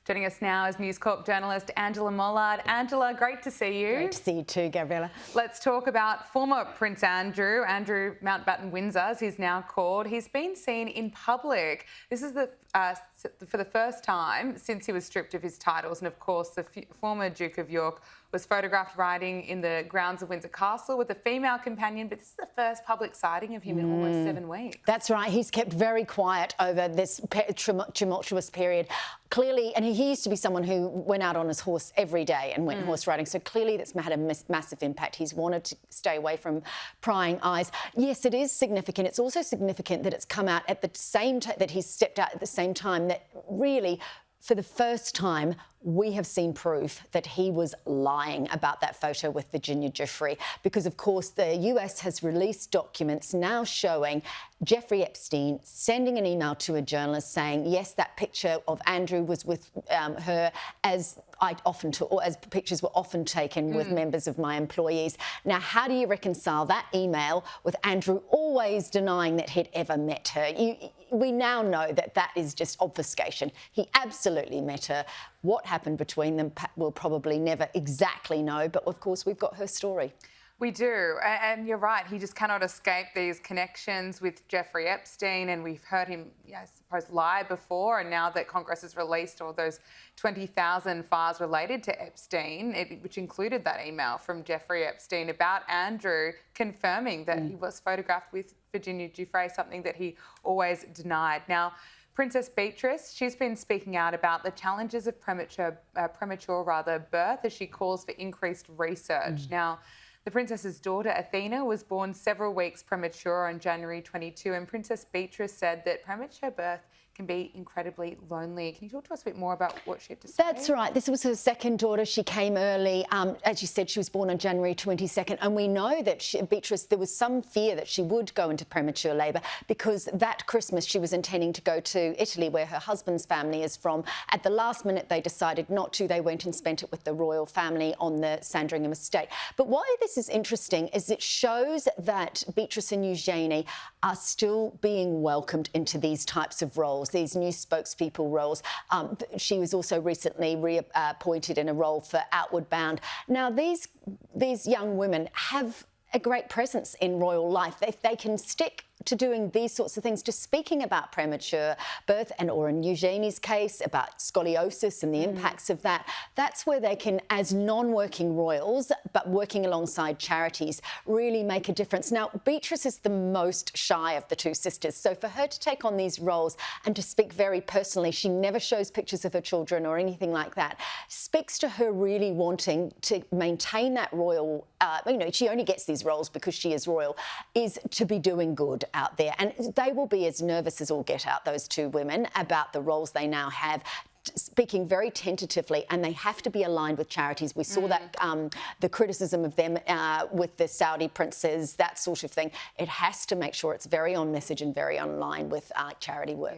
Joining us now is News Corp journalist Angela Mollard. Angela, great to see you. Great to see you too, Gabriella. Let's talk about former Prince Andrew Mountbatten Windsor, as he's now called. He's been seen in public. This is for the first time since he was stripped of his titles. And of course, the former Duke of York was photographed riding in the grounds of Windsor Castle with a female companion, but this is the first public sighting of him in almost 7 weeks. That's right. He's kept very quiet over this tumultuous period. Clearly, and he used to be someone who went out on his horse every day and went horse riding, so clearly that's had a massive impact. He's wanted to stay away from prying eyes. Yes, it is significant. It's also significant that it's come out at the same time, that he's stepped out at the same time, that really, for the first time, we have seen proof that he was lying about that photo with Virginia Giuffre, because, of course, the US has released documents now showing Jeffrey Epstein sending an email to a journalist saying, yes, that picture of Andrew was with her, as pictures were often taken with members of my employees. Now, how do you reconcile that email with Andrew always denying that he'd ever met her? We now know that that is just obfuscation. He absolutely met her. What happened between them, we'll probably never exactly know, but of course we've got her story. We do, and you're right, he just cannot escape these connections with Jeffrey Epstein, and we've heard him, I suppose, lie before, and now that Congress has released all those 20,000 files related to Epstein, which included that email from Jeffrey Epstein about Andrew confirming that he was photographed with Virginia Giuffre, something that he always denied. Now, Princess Beatrice, she's been speaking out about the challenges of premature birth, as she calls for increased research. Now, the princess's daughter, Athena, was born several weeks premature on January 22, and Princess Beatrice said that premature birth can be incredibly lonely. Can you talk to us a bit more about what she had to say? That's right. This was her second daughter. She came early. As you said, she was born on January 22nd. And we know that Beatrice, there was some fear that she would go into premature labour, because that Christmas she was intending to go to Italy, where her husband's family is from. At the last minute, they decided not to. They went and spent it with the royal family on the Sandringham estate. But why this is interesting is it shows that Beatrice and Eugenie are still being welcomed into these types of roles, these new spokespeople roles. She was also recently reappointed in a role for Outward Bound. Now, these young women have a great presence in royal life. If they can stick to doing these sorts of things, to speaking about premature birth, or in Eugenie's case, about scoliosis and the impacts of that, that's where they can, as non-working royals, but working alongside charities, really make a difference. Now, Beatrice is the most shy of the two sisters, so for her to take on these roles and to speak very personally, she never shows pictures of her children or anything like that, speaks to her really wanting to maintain that royal, she only gets these roles because she is royal, is to be doing good out there. And they will be as nervous as all get out, those two women, about the roles they now have, speaking very tentatively, and they have to be aligned with charities. We saw that the criticism of them with the Saudi princes, that sort of thing. It has to make sure it's very on message and very on line with charity work.